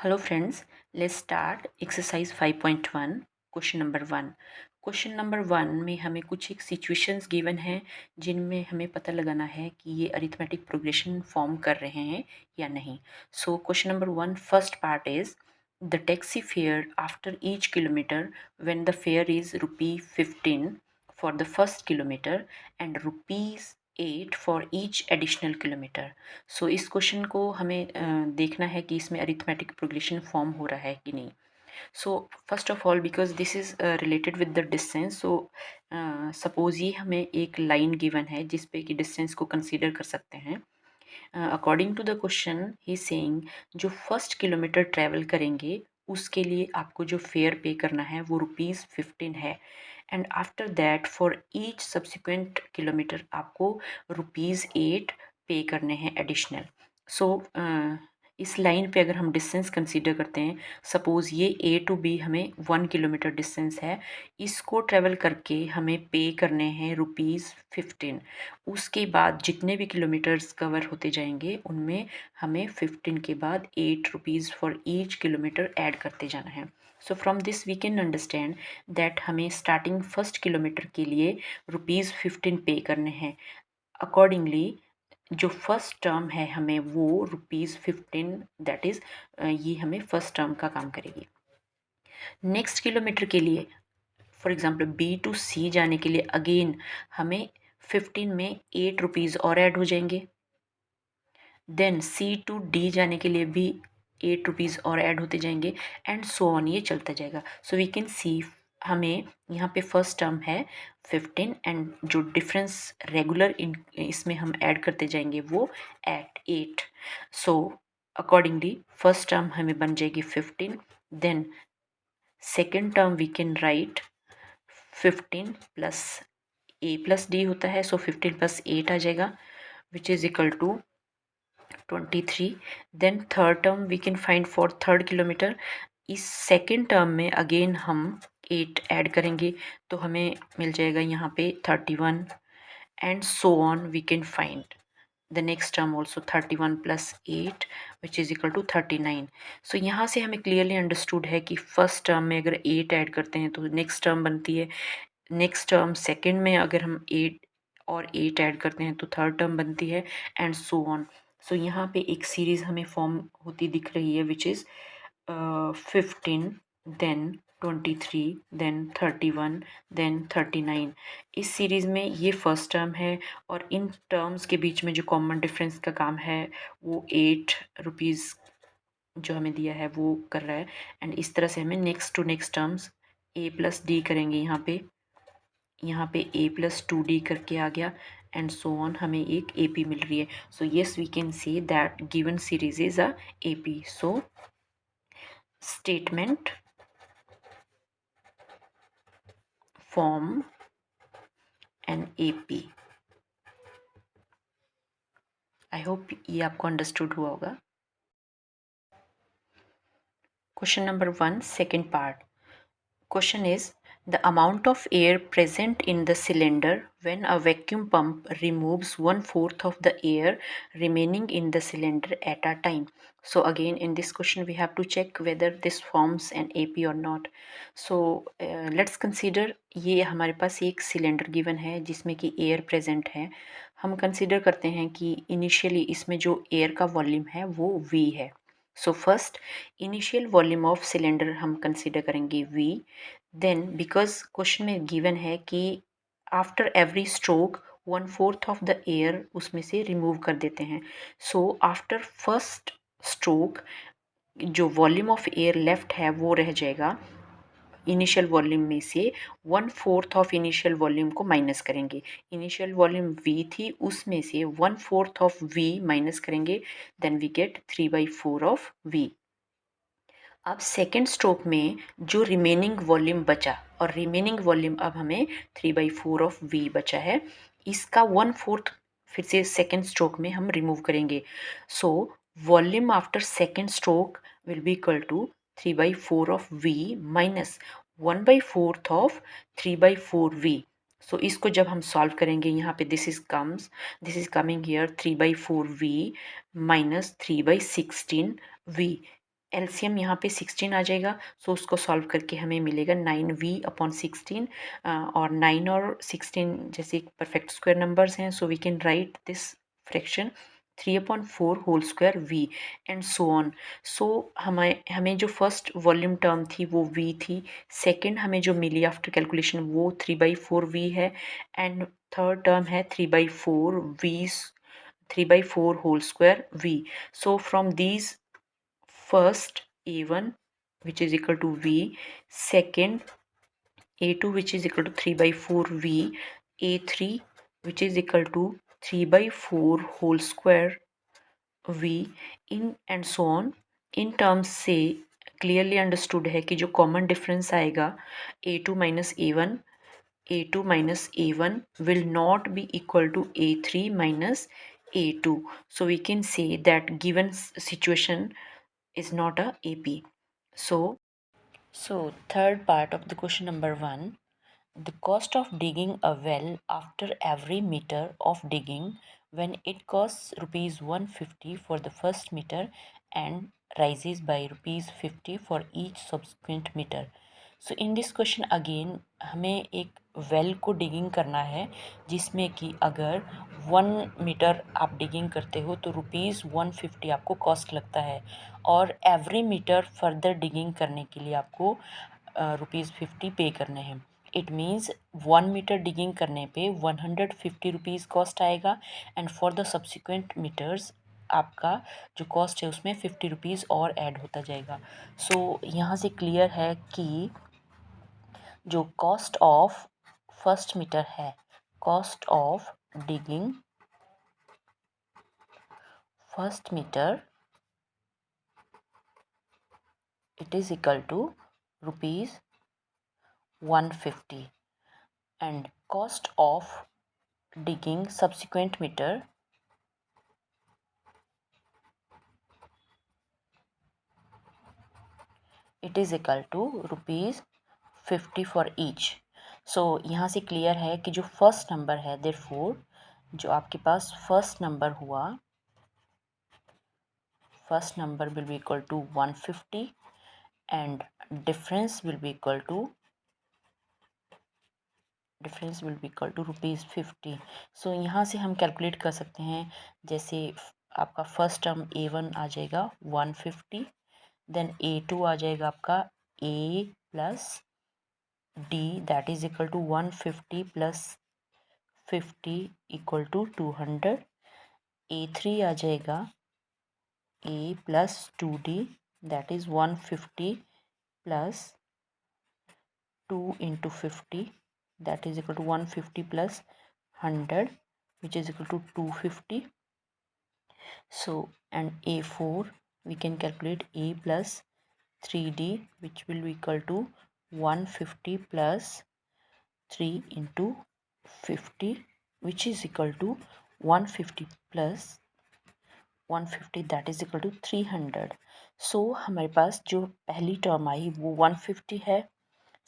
Hello friends, let's start exercise 5.1 question number 1। Question number 1 में हमें कुछ एक सिचुएशंस गिवन हैं जिनमें हमें पता लगाना है कि ये अरिथमेटिक प्रोग्रेशन फॉर्म कर रहे हैं या नहीं। So question number 1 first part is the taxi fare after each kilometre when the fare is ₹15 for the first kilometre and ₹8 for each additional kilometre. So इस क्वेश्चन को हमें देखना है कि इसमें अरिथमेटिक प्रोग्रेशन फॉर्म हो रहा है कि नहीं। So first of all because this is related with the distance, so suppose ये हमें एक लाइन गिवन है जिस पे कि डिस्टेंस को कंसीडर कर सकते हैं। According to the question he saying जो फर्स्ट किलोमीटर ट्रैवल करेंगे उसके लिए आपको जो फेयर पे करना है वो ₹15 है and after that for each subsequent kilometre आपको ₹8 पे करने हैं एडिशनल। सो इस लाइन पे अगर हम डिस्टेंस कंसीडर करते हैं, सपोज़ ये ए टू बी हमें 1 किलोमीटर डिस्टेंस है, इसको ट्रैवल करके हमें पे करने हैं ₹15। उसके बाद जितने भी किलोमीटर्स कवर होते जाएंगे उनमें हमें 15 के बाद ₹8 फॉर ईच किलोमीटर ऐड करते जाना है। So from this we can understand that हमें स्टार्टिंग फर्स्ट किलोमीटर के लिए ₹15 पे करने हैं। अकॉर्डिंगली जो फर्स्ट टर्म है हमें वो ₹15 दैट इज़ ये हमें फर्स्ट टर्म का काम करेगी। नेक्स्ट किलोमीटर के लिए फॉर एग्जांपल बी टू सी जाने के लिए अगेन हमें 15 में ₹8 और ऐड हो जाएंगे। देन सी टू डी जाने के लिए भी ₹8 और ऐड होते जाएंगे एंड सो ऑन, ये चलता जाएगा। सो वी कैन सी हमें यहाँ पे फर्स्ट टर्म है 15 एंड जो डिफरेंस रेगुलर इन इसमें हम ऐड करते जाएंगे वो at 8। So accordingly first term हमें बन जाएगी 15, then second term we can write 15 plus a plus d होता है, सो 15 प्लस 8 आ जाएगा which is equal to 23। Then third term we can find for third kilometre. इस सेकेंड टर्म में again हम 8 ऐड करेंगे तो हमें मिल जाएगा यहाँ पे 31 and so on we can find the next term also 31 plus 8 which is equal to 39। So यहाँ से हमें क्लियरली अंडरस्टूड है कि फर्स्ट टर्म में अगर 8 ऐड करते हैं तो नेक्स्ट टर्म बनती है, नेक्स्ट टर्म सेकेंड में अगर हम 8 ऐड करते हैं तो थर्ड टर्म बनती है एंड सो ऑन। सो यहाँ पे एक सीरीज़ हमें फॉर्म होती दिख रही है which is 15 then 23 then 31 then 39। इस सीरीज़ में ये फर्स्ट टर्म है और इन टर्म्स के बीच में जो कॉमन डिफरेंस का काम है वो ₹8 जो हमें दिया है वो कर रहा है एंड इस तरह से हमें next to next terms a plus d करेंगे। यहाँ पे ए प्लस 2d करके आ गया एंड सो ऑन, हमें एक ए पी मिल रही है। So yes we can say that given series is a A P. So statement form an A P. I hope ये आपको अंडरस्टूड हुआ होगा। Question number 1 second part. Question is the amount of air present in the cylinder when a vacuum pump removes 1/4 of the air remaining in the cylinder at a time. So again in this question we have to check whether this forms an AP or not. So let's consider ये हमारे पास एक cylinder given है जिसमें कि air present है। हम consider करते हैं कि इनिशियली इसमें जो एयर का वॉल्यूम है वो V है। So first initial volume of cylinder हम कंसिडर करेंगे V। देन बिकॉज क्वेश्चन में गिवन है कि after every stroke 1/4 of the air उसमें से रिमूव कर देते हैं। सो आफ्टर फर्स्ट स्ट्रोक जो वॉल्यूम ऑफ एयर लेफ्ट है वो रह जाएगा, इनिशियल वॉल्यूम में से 1/4 ऑफ इनिशियल वॉल्यूम को माइनस करेंगे। इनिशियल वॉल्यूम V थी उसमें से 1/4 ऑफ V माइनस करेंगे, then we get 3/4 of V। अब सेकेंड स्ट्रोक में जो रिमेनिंग वॉल्यूम बचा और रिमेनिंग वॉल्यूम अब हमें 3/4 ऑफ V बचा है, इसका 1/4 फिर से सेकेंड स्ट्रोक में हम रिमूव करेंगे। So volume after second stroke will be equal to 3/4 of V minus 1/4 of 3/4V। So इसको जब हम सॉल्व करेंगे यहाँ पे this is coming here 3/4V minus 3/16V। LCM यहाँ पे 16 आ जाएगा, सो उसको सॉल्व करके हमें मिलेगा 9v/16 और 9 और 16 जैसे परफेक्ट स्क्वायर नंबर्स हैं, so we can write this fraction 3/4 whole square v and so on. So हमें जो फर्स्ट वॉल्यूम टर्म थी वो v थी, सेकंड हमें जो मिली आफ्टर कैलकुलेशन वो 3/4v है, एंड थर्ड टर्म है 3/4 whole square v। So from these, first a1 which is equal to v, second a2 which is equal to 3/4 v, a3 which is equal to 3/4 whole square v, in and so on। In terms से clearly understood है कि जो common difference आएगा a2 minus a1 will not be equal to a3 minus a2, so we can say that given situation is not a AP. So third part of the question number 1, the cost of digging a well after every meter of digging, when it costs rupees 150 for the first meter and rises by rupees 50 for each subsequent meter। So in this question again हमें एक well को digging करना है, जिसमें कि अगर 1 metre आप digging करते हो तो ₹150 आपको कॉस्ट लगता है, और एवरी मीटर फर्दर डिगिंग करने के लिए आपको ₹50 पे करने हैं। इट मीन्स 1 मीटर डिगिंग करने पे ₹150 कॉस्ट आएगा, and for the subsequent metres आपका जो कॉस्ट है उसमें ₹50 और ऐड होता जाएगा। सो यहाँ से क्लियर है कि जो कॉस्ट ऑफ फर्स्ट मीटर है, cost of digging first metre, it is equal to ₹150, and cost of digging subsequent meter, it is equal to ₹50 for each। सो यहाँ से क्लियर है कि जो फर्स्ट नंबर है, therefore जो आपके पास फर्स्ट नंबर हुआ, first number will be equal to 150 and difference will be equal to ₹50। सो यहाँ से हम कैलकुलेट कर सकते हैं, जैसे आपका फर्स्ट टर्म a1 आ जाएगा 150, देन a2 आ जाएगा आपका a plus d that is equal to 150 plus 50 equal to 200, a3 आ जाएगा a plus 2d that is 150 plus 2 into 50 that is equal to 150 plus 100 which is equal to 250। so and a4 we can calculate a plus 3d which will be equal to 150 plus 3 into 50 which is equal to 150 plus 150 that is equal to 300। so हमारे पास जो पहली term आई वो 150 है,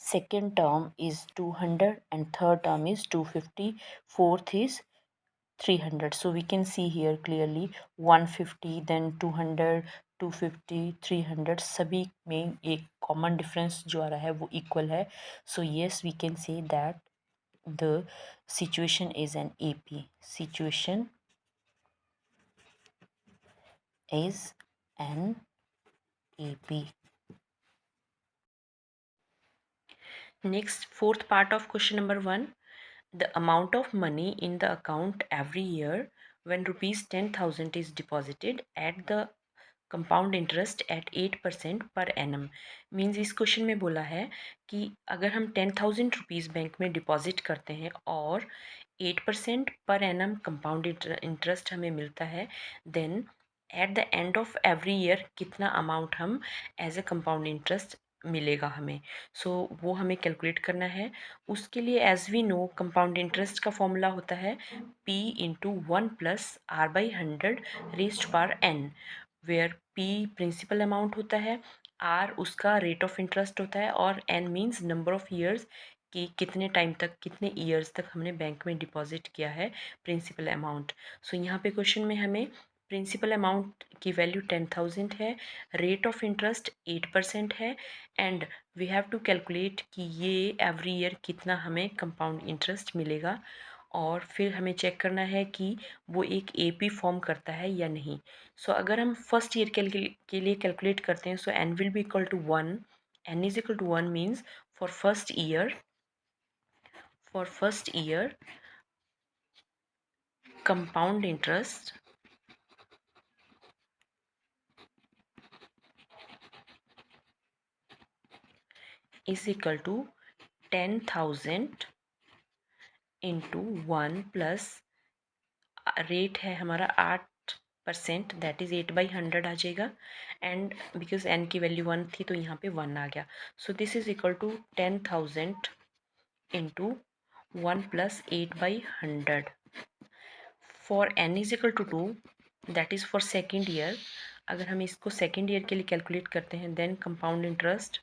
second term is 200 and third term is 250, fourth is 300। so we can see here clearly 150 then 200 250 300 सभी में एक common difference जो आ रहा है वो equal है। so yes we can say that the situation is an AP, situation is an AP। Next, fourth part of question number 1, the amount of money in the account every year when rupees 10,000 is deposited at the compound interest eight 8% per annum. Means इस question में बोला है कि अगर हम 10,000 rupees bank में deposit करते हैं और 8% पर एनम कंपाउंड इंटरेस्ट हमें मिलता है, then at the end of every year कितना अमाउंट हम एज अ कंपाउंड इंटरेस्ट मिलेगा हमें। सो वो हमें कैलकुलेट करना है। उसके लिए as we know compound interest का फॉर्मूला होता है P into 1 plus R/100 raised power n, where P principal amount होता है, R उसका रेट ऑफ इंटरेस्ट होता है, और N means number of years कि कितने टाइम तक, कितने ईयर्स तक हमने बैंक में डिपॉजिट किया है प्रिंसिपल अमाउंट। सो यहाँ पे क्वेश्चन में हमें प्रिंसिपल अमाउंट की वैल्यू 10,000 है, रेट ऑफ इंटरेस्ट 8% है, and we have to calculate कि ये एवरी ईयर कितना हमें कंपाउंड इंटरेस्ट मिलेगा, और फिर हमें चेक करना है कि वो एक एपी फॉर्म करता है या नहीं। सो अगर हम फर्स्ट ईयर के लिए कैलकुलेट करते हैं, so N will be equal to 1, N is equal to 1 means for first year compound interest is equal to 10,000 into 1 plus rate है हमारा 8%, दैट इज़ 8/100 आ जाएगा, एंड बिकॉज एन की वैल्यू 1 थी तो यहाँ पे 1 आ गया। So this is equal to 10,000 into 1 plus 8/100 for N is equal to 2, that is for second year. अगर हम इसको सेकेंड ईयर के लिए कैलकुलेट करते हैं, then compound interest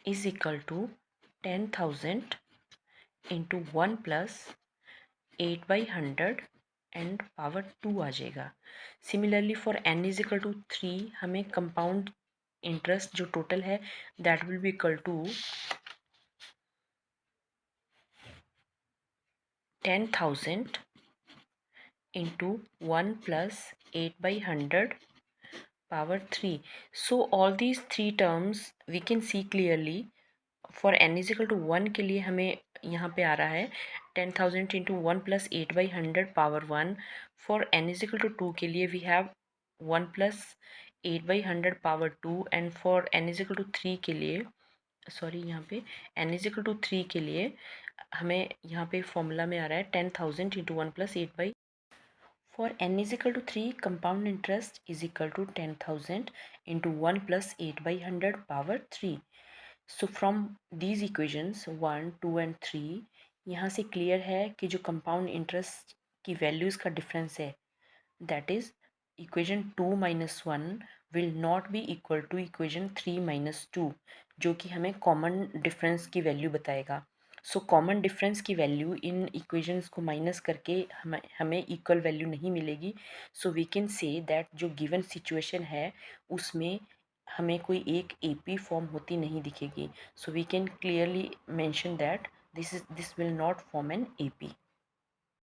is equal to 10,000 into 1 plus 8/100 and power 2 आ जाएगा। Similarly for n is equal to 3, हमें कंपाउंड इंटरेस्ट जो टोटल है that will be equal to 10,000 into 1 plus 8/100 power 3. So all these three terms we can see clearly. For n is equal to 1 के लिए हमें यहाँ पे आ रहा है 10,000 into 1 plus 8/100 power 1। For n is equal to 2 के लिए we have 1 plus 8/100 power 2, and for n is equal to 3 के लिए, सॉरी यहाँ पे n इज इक्वल टू 3 के लिए हमें यहाँ पे फॉर्मूला में आ रहा है 10,000 into 1 plus 8/। For n is equal to 3, compound interest is equal to 10,000 into 1 plus 8/100 power 3. So from these equations 1, 2 and 3, यहाँ से क्लियर है कि जो कंपाउंड इंटरेस्ट की वैल्यूज़ का डिफरेंस है, that is equation 2 minus 1 will not be equal to equation 3 minus 2, जो कि हमें कॉमन डिफरेंस की वैल्यू बताएगा। सो कॉमन डिफरेंस की वैल्यू इन इक्वेशंस को माइनस करके हमें इक्वल वैल्यू नहीं मिलेगी। So we can say that जो गिवन सिचुएशन है उसमें हमें कोई एक एपी फॉर्म होती नहीं दिखेगी। So we can clearly mention that this will not form an AP.